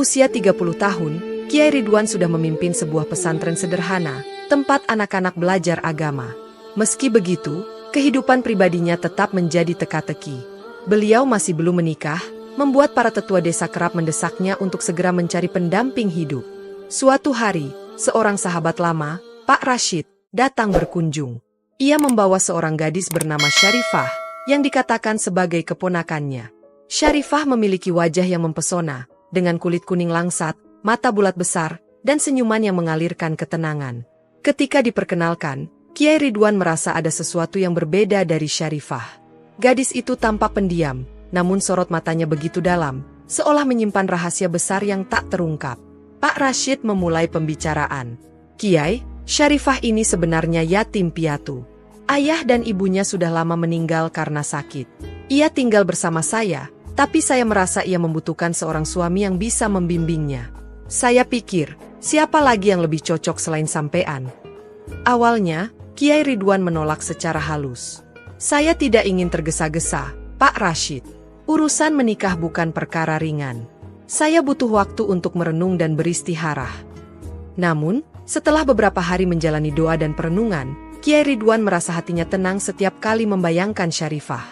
usia 30 tahun, Kiai Ridwan sudah memimpin sebuah pesantren sederhana, tempat anak-anak belajar agama. Meski begitu, kehidupan pribadinya tetap menjadi teka-teki. Beliau masih belum menikah, membuat para tetua desa kerap mendesaknya untuk segera mencari pendamping hidup. Suatu hari, seorang sahabat lama, Pak Rashid, datang berkunjung. Ia membawa seorang gadis bernama Syarifah, yang dikatakan sebagai keponakannya. Syarifah memiliki wajah yang mempesona, dengan kulit kuning langsat, mata bulat besar, dan senyuman yang mengalirkan ketenangan. Ketika diperkenalkan, Kiai Ridwan merasa ada sesuatu yang berbeda dari Syarifah. Gadis itu tampak pendiam, namun sorot matanya begitu dalam, seolah menyimpan rahasia besar yang tak terungkap. Pak Rashid memulai pembicaraan. Kiai, Syarifah ini sebenarnya yatim piatu. Ayah dan ibunya sudah lama meninggal karena sakit. Ia tinggal bersama saya, tapi saya merasa ia membutuhkan seorang suami yang bisa membimbingnya. Saya pikir, siapa lagi yang lebih cocok selain sampean? Awalnya, Kiai Ridwan menolak secara halus. Saya tidak ingin tergesa-gesa, Pak Rashid. Urusan menikah bukan perkara ringan. Saya butuh waktu untuk merenung dan beristirahat. Namun, setelah beberapa hari menjalani doa dan perenungan, Kiai Ridwan merasa hatinya tenang setiap kali membayangkan Syarifah.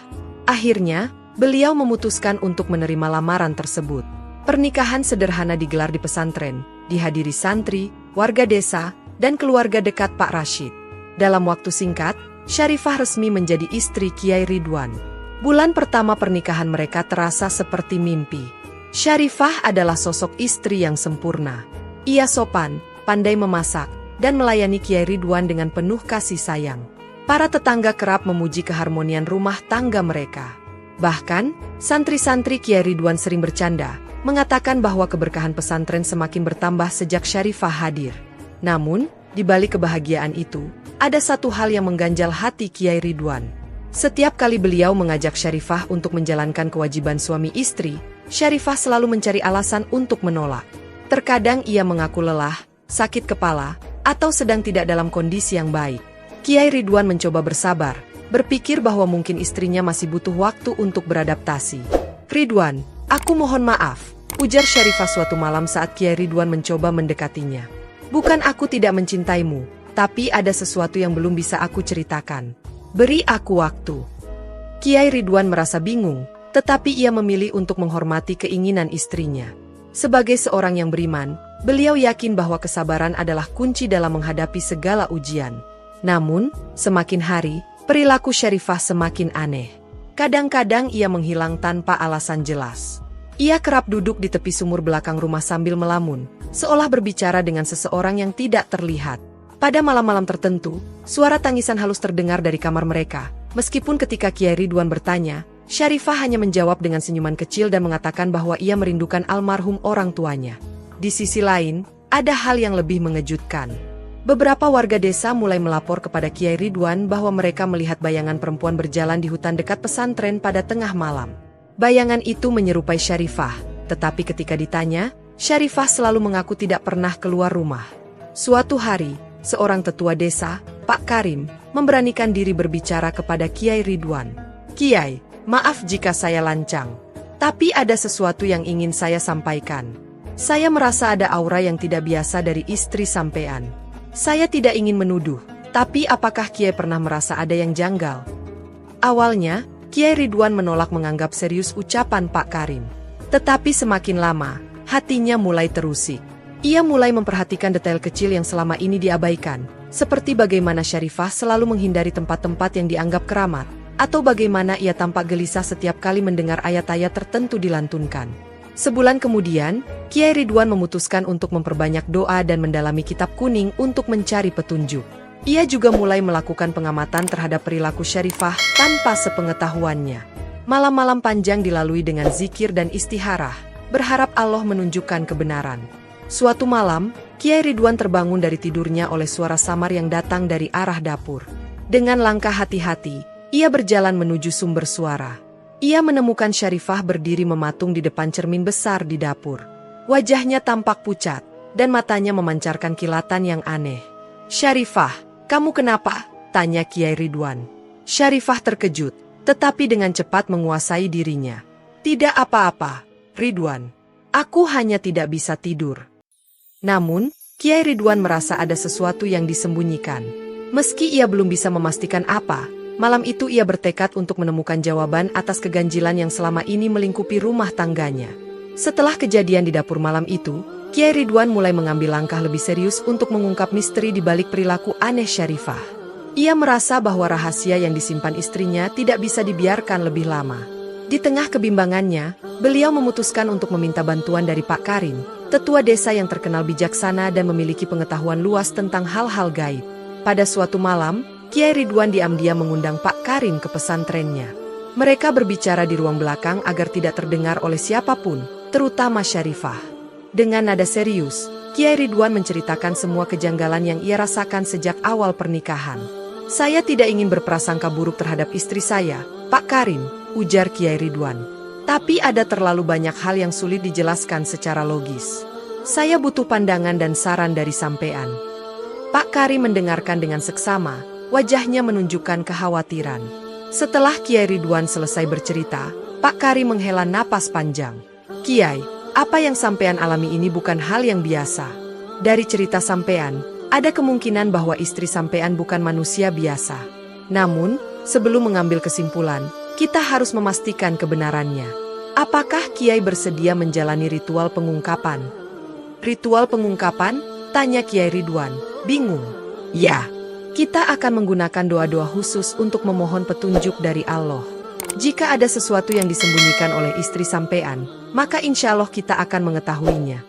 Akhirnya, beliau memutuskan untuk menerima lamaran tersebut. Pernikahan sederhana digelar di pesantren, dihadiri santri, warga desa, dan keluarga dekat Pak Rashid. Dalam waktu singkat, Syarifah resmi menjadi istri Kiai Ridwan. Bulan pertama pernikahan mereka terasa seperti mimpi. Syarifah adalah sosok istri yang sempurna. Ia sopan, pandai memasak, dan melayani Kiai Ridwan dengan penuh kasih sayang. Para tetangga kerap memuji keharmonian rumah tangga mereka. Bahkan, santri-santri Kiai Ridwan sering bercanda, mengatakan bahwa keberkahan pesantren semakin bertambah sejak Syarifah hadir. Namun, di balik kebahagiaan itu, ada satu hal yang mengganjal hati Kiai Ridwan. Setiap kali beliau mengajak Syarifah untuk menjalankan kewajiban suami istri, Syarifah selalu mencari alasan untuk menolak. Terkadang ia mengaku lelah, sakit kepala, atau sedang tidak dalam kondisi yang baik. Kiai Ridwan mencoba bersabar, berpikir bahwa mungkin istrinya masih butuh waktu untuk beradaptasi. Ridwan, aku mohon maaf, ujar Syarifah suatu malam saat Kiai Ridwan mencoba mendekatinya. Bukan aku tidak mencintaimu, tapi ada sesuatu yang belum bisa aku ceritakan. Beri aku waktu. Kiai Ridwan merasa bingung, tetapi ia memilih untuk menghormati keinginan istrinya. Sebagai seorang yang beriman, beliau yakin bahwa kesabaran adalah kunci dalam menghadapi segala ujian. Namun, semakin hari, perilaku Syarifah semakin aneh. Kadang-kadang ia menghilang tanpa alasan jelas. Ia kerap duduk di tepi sumur belakang rumah sambil melamun, seolah berbicara dengan seseorang yang tidak terlihat. Pada malam-malam tertentu, suara tangisan halus terdengar dari kamar mereka. Meskipun ketika Kiai Ridwan bertanya, Syarifah hanya menjawab dengan senyuman kecil dan mengatakan bahwa ia merindukan almarhum orang tuanya. Di sisi lain, ada hal yang lebih mengejutkan. Beberapa warga desa mulai melapor kepada Kiai Ridwan bahwa mereka melihat bayangan perempuan berjalan di hutan dekat pesantren pada tengah malam. Bayangan itu menyerupai Syarifah, tetapi ketika ditanya, Syarifah selalu mengaku tidak pernah keluar rumah. Suatu hari, seorang tetua desa, Pak Karim, memberanikan diri berbicara kepada Kiai Ridwan. Kiai, maaf jika saya lancang, tapi ada sesuatu yang ingin saya sampaikan. Saya merasa ada aura yang tidak biasa dari istri sampean. Saya tidak ingin menuduh, tapi apakah Kiai pernah merasa ada yang janggal? Awalnya, Kiai Ridwan menolak menganggap serius ucapan Pak Karim. Tetapi semakin lama, hatinya mulai terusik. Ia mulai memperhatikan detail kecil yang selama ini diabaikan, seperti bagaimana Syarifah selalu menghindari tempat-tempat yang dianggap keramat, atau bagaimana ia tampak gelisah setiap kali mendengar ayat-ayat tertentu dilantunkan. Sebulan kemudian, Kiai Ridwan memutuskan untuk memperbanyak doa dan mendalami kitab kuning untuk mencari petunjuk. Ia juga mulai melakukan pengamatan terhadap perilaku Syarifah tanpa sepengetahuannya. Malam-malam panjang dilalui dengan zikir dan istikharah, berharap Allah menunjukkan kebenaran. Suatu malam, Kiai Ridwan terbangun dari tidurnya oleh suara samar yang datang dari arah dapur. Dengan langkah hati-hati, ia berjalan menuju sumber suara. Ia menemukan Syarifah berdiri mematung di depan cermin besar di dapur. Wajahnya tampak pucat, dan matanya memancarkan kilatan yang aneh. Syarifah, kamu kenapa? Tanya Kiai Ridwan. Syarifah terkejut, tetapi dengan cepat menguasai dirinya. Tidak apa-apa, Ridwan. Aku hanya tidak bisa tidur. Namun, Kiai Ridwan merasa ada sesuatu yang disembunyikan. Meski ia belum bisa memastikan apa, malam itu ia bertekad untuk menemukan jawaban atas keganjilan yang selama ini melingkupi rumah tangganya. Setelah kejadian di dapur malam itu, Kiai Ridwan mulai mengambil langkah lebih serius untuk mengungkap misteri di balik perilaku aneh Syarifah. Ia merasa bahwa rahasia yang disimpan istrinya tidak bisa dibiarkan lebih lama. Di tengah kebimbangannya, beliau memutuskan untuk meminta bantuan dari Pak Karim, tetua desa yang terkenal bijaksana dan memiliki pengetahuan luas tentang hal-hal gaib. Pada suatu malam, Kiai Ridwan diam-diam mengundang Pak Karim ke pesantrennya. Mereka berbicara di ruang belakang agar tidak terdengar oleh siapapun, terutama Syarifah. Dengan nada serius, Kiai Ridwan menceritakan semua kejanggalan yang ia rasakan sejak awal pernikahan. "Saya tidak ingin berprasangka buruk terhadap istri saya, Pak Karim," ujar Kiai Ridwan. "Tapi ada terlalu banyak hal yang sulit dijelaskan secara logis. Saya butuh pandangan dan saran dari sampean." Pak Karim mendengarkan dengan seksama, wajahnya menunjukkan kekhawatiran. Setelah Kiai Ridwan selesai bercerita, Pak Karim menghela napas panjang. "Kiai, apa yang sampean alami ini bukan hal yang biasa. Dari cerita sampean, ada kemungkinan bahwa istri sampean bukan manusia biasa. Namun, sebelum mengambil kesimpulan, kita harus memastikan kebenarannya. Apakah Kiai bersedia menjalani ritual pengungkapan?" "Ritual pengungkapan?" tanya Kiai Ridwan, bingung. "Ya, kita akan menggunakan doa-doa khusus untuk memohon petunjuk dari Allah. Jika ada sesuatu yang disembunyikan oleh istri sampean, maka insya Allah kita akan mengetahuinya."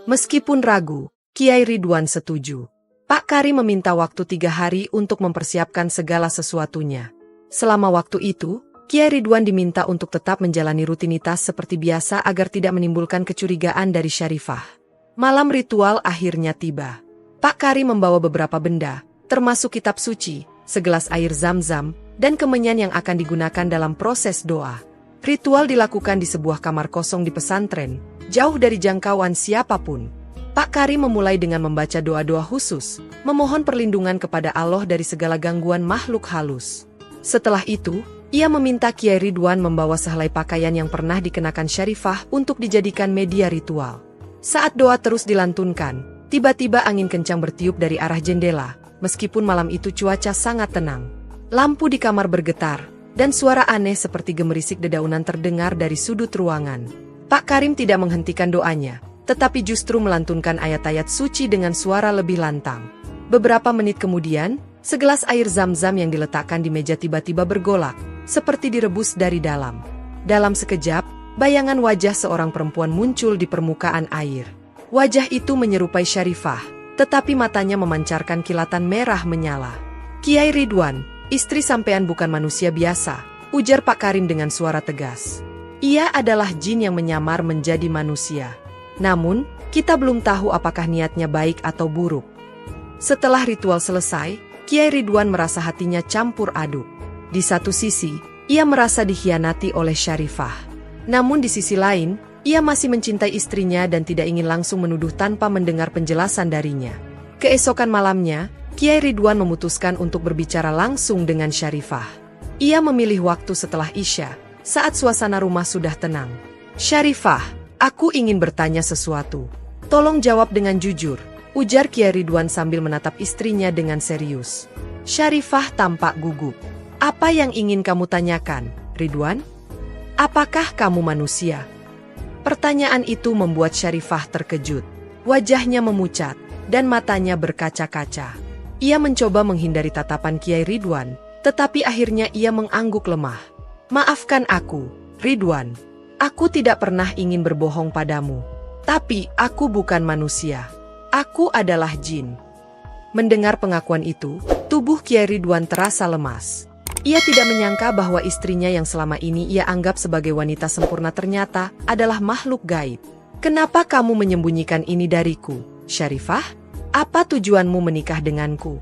Meskipun ragu, Kiai Ridwan setuju. Pak Karim meminta waktu 3 hari untuk mempersiapkan segala sesuatunya. Selama waktu itu, Kiai Ridwan diminta untuk tetap menjalani rutinitas seperti biasa agar tidak menimbulkan kecurigaan dari Syarifah. Malam ritual akhirnya tiba. Pak Karim membawa beberapa benda, termasuk kitab suci, segelas air zam-zam, dan kemenyan yang akan digunakan dalam proses doa. Ritual dilakukan di sebuah kamar kosong di pesantren, jauh dari jangkauan siapapun. Pak Karim memulai dengan membaca doa-doa khusus, memohon perlindungan kepada Allah dari segala gangguan makhluk halus. Setelah itu, ia meminta Kiai Ridwan membawa sehelai pakaian yang pernah dikenakan Syarifah untuk dijadikan media ritual. Saat doa terus dilantunkan, tiba-tiba angin kencang bertiup dari arah jendela, meskipun malam itu cuaca sangat tenang. Lampu di kamar bergetar, dan suara aneh seperti gemerisik dedaunan terdengar dari sudut ruangan. Pak Karim tidak menghentikan doanya, tetapi justru melantunkan ayat-ayat suci dengan suara lebih lantang. Beberapa menit kemudian, segelas air zam-zam yang diletakkan di meja tiba-tiba bergolak, seperti direbus dari dalam. Dalam sekejap, bayangan wajah seorang perempuan muncul di permukaan air. Wajah itu menyerupai Syarifah, tetapi matanya memancarkan kilatan merah menyala. "Kiai Ridwan, istri sampean bukan manusia biasa," ujar Pak Karim dengan suara tegas. "Ia adalah jin yang menyamar menjadi manusia. Namun, kita belum tahu apakah niatnya baik atau buruk." Setelah ritual selesai, Kiai Ridwan merasa hatinya campur aduk. Di satu sisi, ia merasa dikhianati oleh Syarifah. Namun di sisi lain, ia masih mencintai istrinya dan tidak ingin langsung menuduh tanpa mendengar penjelasan darinya. Keesokan malamnya, Kiai Ridwan memutuskan untuk berbicara langsung dengan Syarifah. Ia memilih waktu setelah Isya, saat suasana rumah sudah tenang. "Syarifah, aku ingin bertanya sesuatu. Tolong jawab dengan jujur," ujar Kiai Ridwan sambil menatap istrinya dengan serius. Syarifah tampak gugup. "Apa yang ingin kamu tanyakan, Ridwan? Apakah kamu manusia?" Pertanyaan itu membuat Syarifah terkejut. Wajahnya memucat, dan matanya berkaca-kaca. Ia mencoba menghindari tatapan Kiai Ridwan, tetapi akhirnya ia mengangguk lemah. "Maafkan aku, Ridwan. Aku tidak pernah ingin berbohong padamu. Tapi aku bukan manusia. Aku adalah jin." Mendengar pengakuan itu, tubuh Kiai Ridwan terasa lemas. Ia tidak menyangka bahwa istrinya yang selama ini ia anggap sebagai wanita sempurna ternyata adalah makhluk gaib. "Kenapa kamu menyembunyikan ini dariku, Syarifah? Apa tujuanmu menikah denganku?"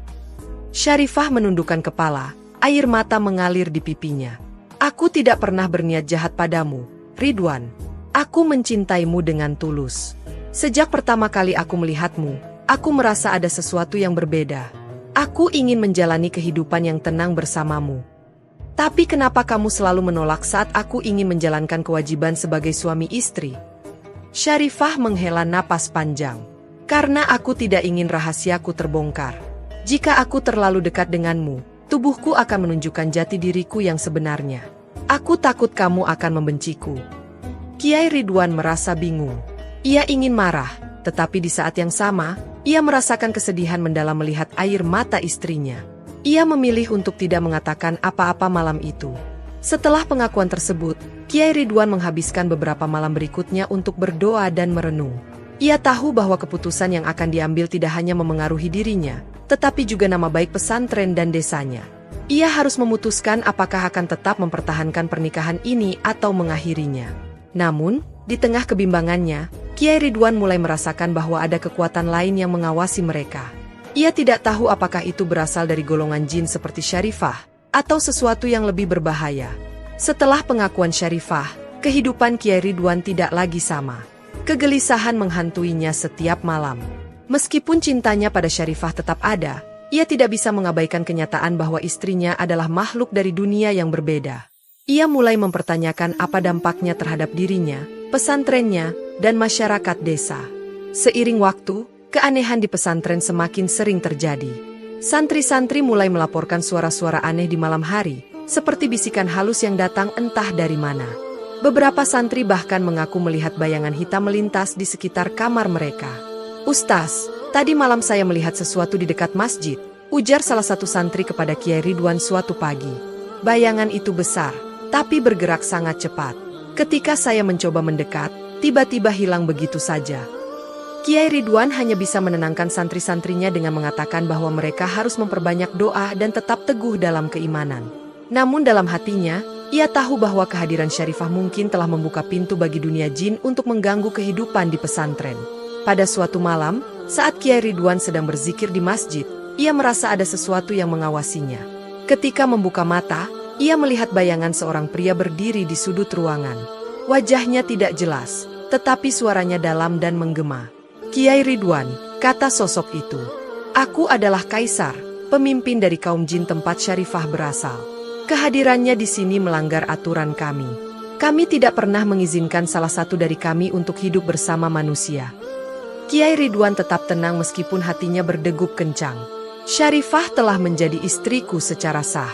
Syarifah menundukkan kepala, air mata mengalir di pipinya. "Aku tidak pernah berniat jahat padamu, Ridwan. Aku mencintaimu dengan tulus. Sejak pertama kali aku melihatmu, aku merasa ada sesuatu yang berbeda. Aku ingin menjalani kehidupan yang tenang bersamamu. Tapi kenapa kamu selalu menolak saat aku ingin menjalankan kewajiban sebagai suami istri?" Syarifah menghela napas panjang. Karena aku tidak ingin rahasiaku terbongkar. Jika aku terlalu dekat denganmu, tubuhku akan menunjukkan jati diriku yang sebenarnya. Aku takut kamu akan membenciku. Kiai Ridwan merasa bingung. Ia ingin marah, tetapi di saat yang sama, ia merasakan kesedihan mendalam melihat air mata istrinya. Ia memilih untuk tidak mengatakan apa-apa malam itu. Setelah pengakuan tersebut, Kiai Ridwan menghabiskan beberapa malam berikutnya untuk berdoa dan merenung. Ia tahu bahwa keputusan yang akan diambil tidak hanya memengaruhi dirinya, tetapi juga nama baik pesantren dan desanya. Ia harus memutuskan apakah akan tetap mempertahankan pernikahan ini atau mengakhirinya. Namun, di tengah kebimbangannya, Kiai Ridwan mulai merasakan bahwa ada kekuatan lain yang mengawasi mereka. Ia tidak tahu apakah itu berasal dari golongan jin seperti Syarifah, atau sesuatu yang lebih berbahaya. Setelah pengakuan Syarifah, kehidupan Kiai Ridwan tidak lagi sama. Kegelisahan menghantuinya setiap malam. Meskipun cintanya pada Syarifah tetap ada, ia tidak bisa mengabaikan kenyataan bahwa istrinya adalah makhluk dari dunia yang berbeda. Ia mulai mempertanyakan apa dampaknya terhadap dirinya, pesantrennya, dan masyarakat desa. Seiring waktu, keanehan di pesantren semakin sering terjadi. Santri-santri mulai melaporkan suara-suara aneh di malam hari, seperti bisikan halus yang datang entah dari mana. Beberapa santri bahkan mengaku melihat bayangan hitam melintas di sekitar kamar mereka. "Ustaz, tadi malam saya melihat sesuatu di dekat masjid," ujar salah satu santri kepada Kiai Ridwan suatu pagi. "Bayangan itu besar, tapi bergerak sangat cepat. Ketika saya mencoba mendekat, tiba-tiba hilang begitu saja." Kiai Ridwan hanya bisa menenangkan santri-santrinya dengan mengatakan bahwa mereka harus memperbanyak doa dan tetap teguh dalam keimanan. Namun dalam hatinya, ia tahu bahwa kehadiran Syarifah mungkin telah membuka pintu bagi dunia jin untuk mengganggu kehidupan di pesantren. Pada suatu malam, saat Kiai Ridwan sedang berzikir di masjid, ia merasa ada sesuatu yang mengawasinya. Ketika membuka mata, ia melihat bayangan seorang pria berdiri di sudut ruangan. Wajahnya tidak jelas, tetapi suaranya dalam dan menggema. "Kiai Ridwan," kata sosok itu. "Aku adalah Kaisar, pemimpin dari kaum jin tempat Syarifah berasal. Kehadirannya di sini melanggar aturan kami. Kami tidak pernah mengizinkan salah satu dari kami untuk hidup bersama manusia." Kiai Ridwan tetap tenang meskipun hatinya berdegup kencang. "Syarifah telah menjadi istriku secara sah.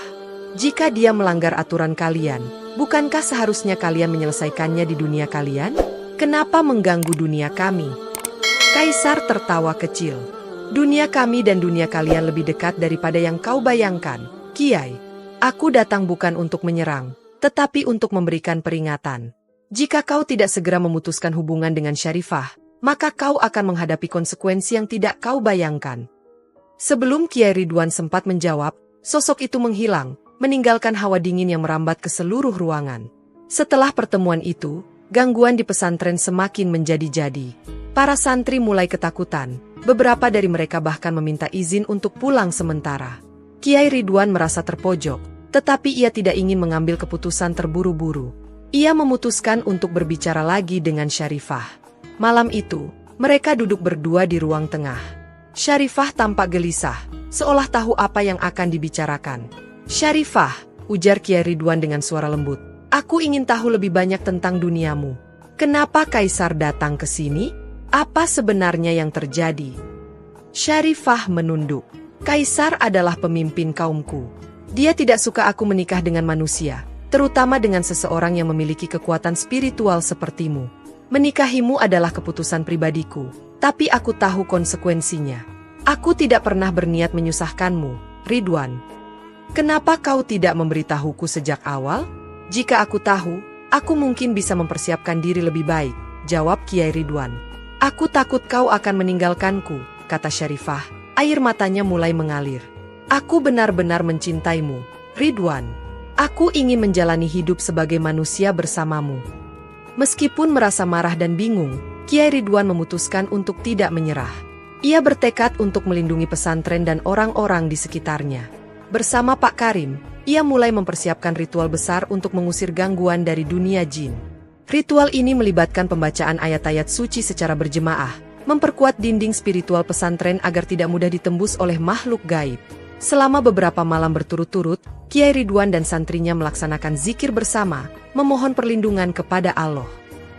Jika dia melanggar aturan kalian, bukankah seharusnya kalian menyelesaikannya di dunia kalian? Kenapa mengganggu dunia kami?" Kaisar tertawa kecil. "Dunia kami dan dunia kalian lebih dekat daripada yang kau bayangkan, Kiai. Aku datang bukan untuk menyerang, tetapi untuk memberikan peringatan. Jika kau tidak segera memutuskan hubungan dengan Syarifah, maka kau akan menghadapi konsekuensi yang tidak kau bayangkan." Sebelum Kiai Ridwan sempat menjawab, sosok itu menghilang, meninggalkan hawa dingin yang merambat ke seluruh ruangan. Setelah pertemuan itu, gangguan di pesantren semakin menjadi-jadi. Para santri mulai ketakutan, beberapa dari mereka bahkan meminta izin untuk pulang sementara. Kiai Ridwan merasa terpojok, tetapi ia tidak ingin mengambil keputusan terburu-buru. Ia memutuskan untuk berbicara lagi dengan Syarifah. Malam itu, mereka duduk berdua di ruang tengah. Syarifah tampak gelisah, seolah tahu apa yang akan dibicarakan. "Syarifah," ujar Kiai Ridwan dengan suara lembut, "aku ingin tahu lebih banyak tentang duniamu. Kenapa Kaisar datang ke sini? Apa sebenarnya yang terjadi?" Syarifah menunduk. "Kaisar adalah pemimpin kaumku. Dia tidak suka aku menikah dengan manusia, terutama dengan seseorang yang memiliki kekuatan spiritual sepertimu. Menikahimu adalah keputusan pribadiku, tapi aku tahu konsekuensinya. Aku tidak pernah berniat menyusahkanmu, Ridwan. Kenapa kau tidak memberitahuku sejak awal? Jika aku tahu, aku mungkin bisa mempersiapkan diri lebih baik," jawab Kiai Ridwan. "Aku takut kau akan meninggalkanku," kata Syarifah. Air matanya mulai mengalir. "Aku benar-benar mencintaimu, Ridwan. Aku ingin menjalani hidup sebagai manusia bersamamu." Meskipun merasa marah dan bingung, Kiai Ridwan memutuskan untuk tidak menyerah. Ia bertekad untuk melindungi pesantren dan orang-orang di sekitarnya. Bersama Pak Karim, ia mulai mempersiapkan ritual besar untuk mengusir gangguan dari dunia jin. Ritual ini melibatkan pembacaan ayat-ayat suci secara berjemaah, memperkuat dinding spiritual pesantren agar tidak mudah ditembus oleh makhluk gaib. Selama beberapa malam berturut-turut, Kiai Ridwan dan santrinya melaksanakan zikir bersama, memohon perlindungan kepada Allah.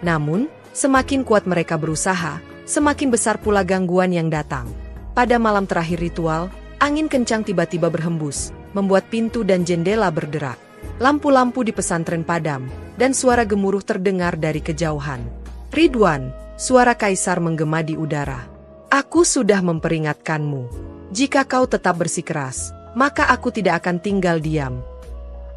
Namun, Semakin kuat mereka berusaha, semakin besar pula gangguan yang datang. Pada malam terakhir ritual, angin kencang tiba-tiba berhembus, membuat pintu dan jendela berderak. Lampu-lampu di pesantren padam, dan suara gemuruh terdengar dari kejauhan. Ridwan, suara kaisar menggema di udara. Aku sudah memperingatkanmu. Jika kau tetap bersikeras, maka aku tidak akan tinggal diam.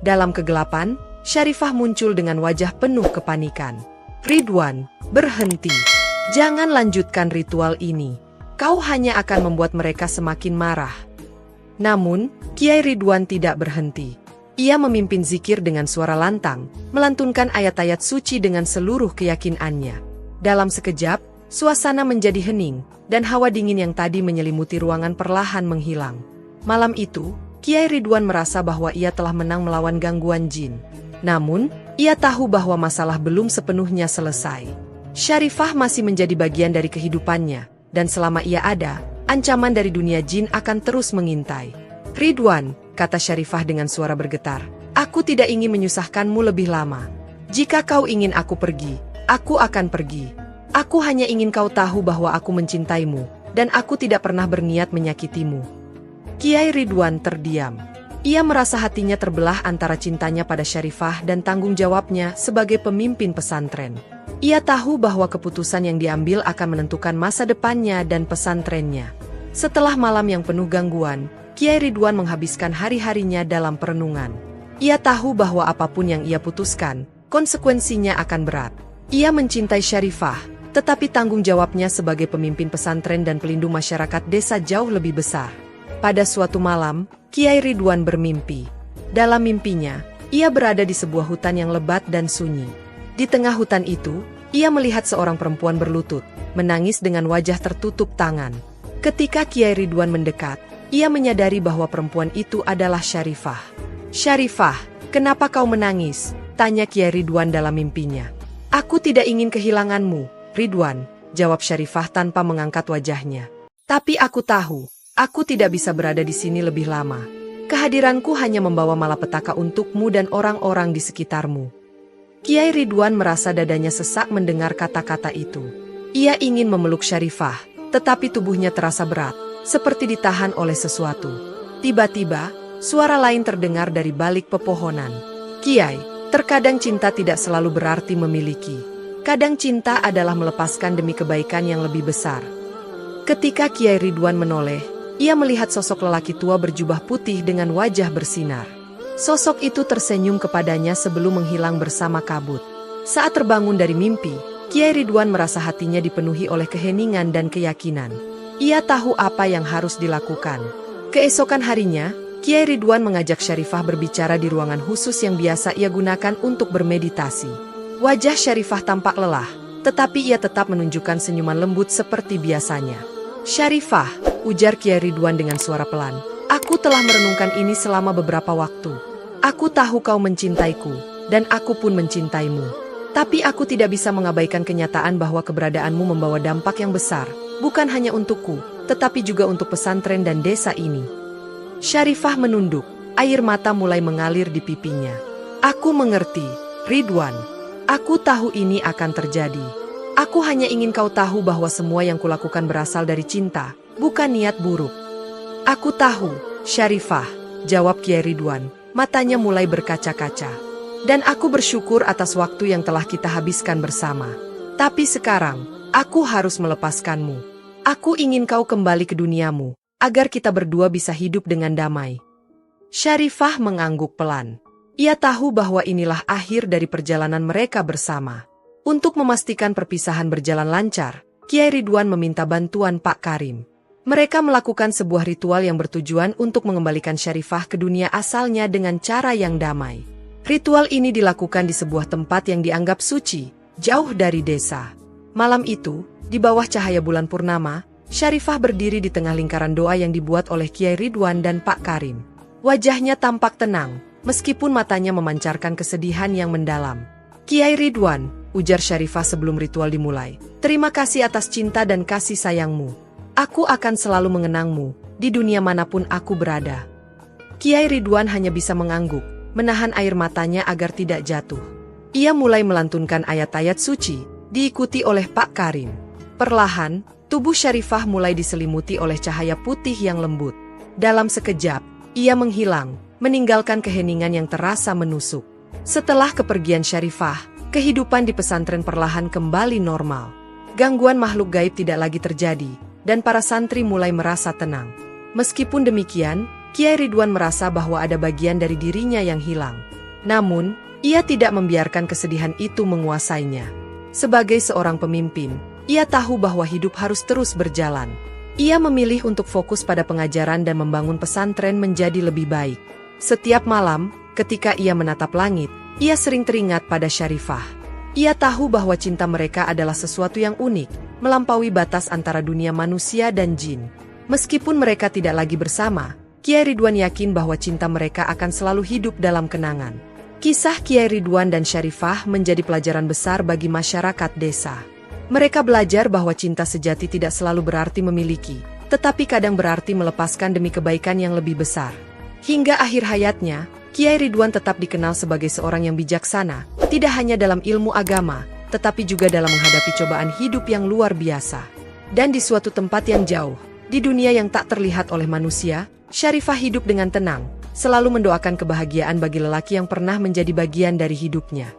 Dalam kegelapan, Syarifah muncul dengan wajah penuh kepanikan. Ridwan, berhenti. Jangan lanjutkan ritual ini. Kau hanya akan membuat mereka semakin marah. Namun, Kiai Ridwan tidak berhenti. Ia memimpin zikir dengan suara lantang, melantunkan ayat-ayat suci dengan seluruh keyakinannya. Dalam sekejap, suasana menjadi hening, dan hawa dingin yang tadi menyelimuti ruangan perlahan menghilang. Malam itu, Kiai Ridwan merasa bahwa ia telah menang melawan gangguan jin. Namun, ia tahu bahwa masalah belum sepenuhnya selesai. Syarifah masih menjadi bagian dari kehidupannya, dan selama ia ada, ancaman dari dunia jin akan terus mengintai. Ridwan, kata Syarifah dengan suara bergetar, aku tidak ingin menyusahkanmu lebih lama. Jika kau ingin aku pergi, aku akan pergi. Aku hanya ingin kau tahu bahwa aku mencintaimu, dan aku tidak pernah berniat menyakitimu. Kiai Ridwan terdiam. Ia merasa hatinya terbelah antara cintanya pada Syarifah dan tanggung jawabnya sebagai pemimpin pesantren. Ia tahu bahwa keputusan yang diambil akan menentukan masa depannya dan pesantrennya. Setelah malam yang penuh gangguan, Kiai Ridwan menghabiskan hari-harinya dalam perenungan. Ia tahu bahwa apapun yang ia putuskan, konsekuensinya akan berat. Ia mencintai Syarifah, tetapi tanggung jawabnya sebagai pemimpin pesantren dan pelindung masyarakat desa jauh lebih besar. Pada suatu malam, Kiai Ridwan bermimpi. Dalam mimpinya, ia berada di sebuah hutan yang lebat dan sunyi. Di tengah hutan itu, ia melihat seorang perempuan berlutut, menangis dengan wajah tertutup tangan. Ketika Kiai Ridwan mendekat, ia menyadari bahwa perempuan itu adalah Syarifah. Syarifah, kenapa kau menangis? Tanya Kiai Ridwan dalam mimpinya. Aku tidak ingin kehilanganmu, Ridwan, jawab Syarifah tanpa mengangkat wajahnya. Tapi aku tahu, aku tidak bisa berada di sini lebih lama. Kehadiranku hanya membawa malapetaka untukmu dan orang-orang di sekitarmu. Kiai Ridwan merasa dadanya sesak mendengar kata-kata itu. Ia ingin memeluk Syarifah, tetapi tubuhnya terasa berat, seperti ditahan oleh sesuatu. Tiba-tiba, suara lain terdengar dari balik pepohonan. Kiai, terkadang cinta tidak selalu berarti memiliki. Kadang cinta adalah melepaskan demi kebaikan yang lebih besar. Ketika Kiai Ridwan menoleh, ia melihat sosok lelaki tua berjubah putih dengan wajah bersinar. Sosok itu tersenyum kepadanya sebelum menghilang bersama kabut. Saat terbangun dari mimpi, Kiai Ridwan merasa hatinya dipenuhi oleh keheningan dan keyakinan. Ia tahu apa yang harus dilakukan. Keesokan harinya, Kiai Ridwan mengajak Syarifah berbicara di ruangan khusus yang biasa ia gunakan untuk bermeditasi. Wajah Syarifah tampak lelah, tetapi ia tetap menunjukkan senyuman lembut seperti biasanya. Syarifah, ujar Kiai Ridwan dengan suara pelan, aku telah merenungkan ini selama beberapa waktu. Aku tahu kau mencintaiku, dan aku pun mencintaimu. Tapi aku tidak bisa mengabaikan kenyataan bahwa keberadaanmu membawa dampak yang besar, bukan hanya untukku, tetapi juga untuk pesantren dan desa ini. Syarifah menunduk, air mata mulai mengalir di pipinya. Aku mengerti, Ridwan. Aku tahu ini akan terjadi. Aku hanya ingin kau tahu bahwa semua yang kulakukan berasal dari cinta, bukan niat buruk. Aku tahu, Syarifah, jawab Kiai Ridwan, matanya mulai berkaca-kaca. Dan aku bersyukur atas waktu yang telah kita habiskan bersama. Tapi sekarang, aku harus melepaskanmu. Aku ingin kau kembali ke duniamu, agar kita berdua bisa hidup dengan damai. Syarifah mengangguk pelan. Ia tahu bahwa inilah akhir dari perjalanan mereka bersama. Untuk memastikan perpisahan berjalan lancar, Kiai Ridwan meminta bantuan Pak Karim. Mereka melakukan sebuah ritual yang bertujuan untuk mengembalikan Syarifah ke dunia asalnya dengan cara yang damai. Ritual ini dilakukan di sebuah tempat yang dianggap suci, jauh dari desa. Malam itu, di bawah cahaya bulan purnama, Syarifah berdiri di tengah lingkaran doa yang dibuat oleh Kiai Ridwan dan Pak Karim. Wajahnya tampak tenang, meskipun matanya memancarkan kesedihan yang mendalam. Kiai Ridwan, ujar Syarifah sebelum ritual dimulai, terima kasih atas cinta dan kasih sayangmu. Aku akan selalu mengenangmu, di dunia manapun aku berada. Kiai Ridwan hanya bisa mengangguk, menahan air matanya agar tidak jatuh. Ia mulai melantunkan ayat-ayat suci, diikuti oleh Pak Karim. Perlahan, tubuh Syarifah mulai diselimuti oleh cahaya putih yang lembut. Dalam sekejap, ia menghilang, meninggalkan keheningan yang terasa menusuk. Setelah kepergian Syarifah, kehidupan di pesantren perlahan kembali normal. Gangguan makhluk gaib tidak lagi terjadi, dan para santri mulai merasa tenang. Meskipun demikian, Kiai Ridwan merasa bahwa ada bagian dari dirinya yang hilang. Namun, ia tidak membiarkan kesedihan itu menguasainya. Sebagai seorang pemimpin, ia tahu bahwa hidup harus terus berjalan. Ia memilih untuk fokus pada pengajaran dan membangun pesantren menjadi lebih baik. Setiap malam, ketika ia menatap langit, ia sering teringat pada Syarifah. Ia tahu bahwa cinta mereka adalah sesuatu yang unik, melampaui batas antara dunia manusia dan jin. Meskipun mereka tidak lagi bersama, Kiai Ridwan yakin bahwa cinta mereka akan selalu hidup dalam kenangan. Kisah Kiai Ridwan dan Syarifah menjadi pelajaran besar bagi masyarakat desa. Mereka belajar bahwa cinta sejati tidak selalu berarti memiliki, tetapi kadang berarti melepaskan demi kebaikan yang lebih besar. Hingga akhir hayatnya, Kiai Ridwan tetap dikenal sebagai seorang yang bijaksana, tidak hanya dalam ilmu agama, tetapi juga dalam menghadapi cobaan hidup yang luar biasa. Dan di suatu tempat yang jauh, di dunia yang tak terlihat oleh manusia, Syarifah hidup dengan tenang, selalu mendoakan kebahagiaan bagi lelaki yang pernah menjadi bagian dari hidupnya.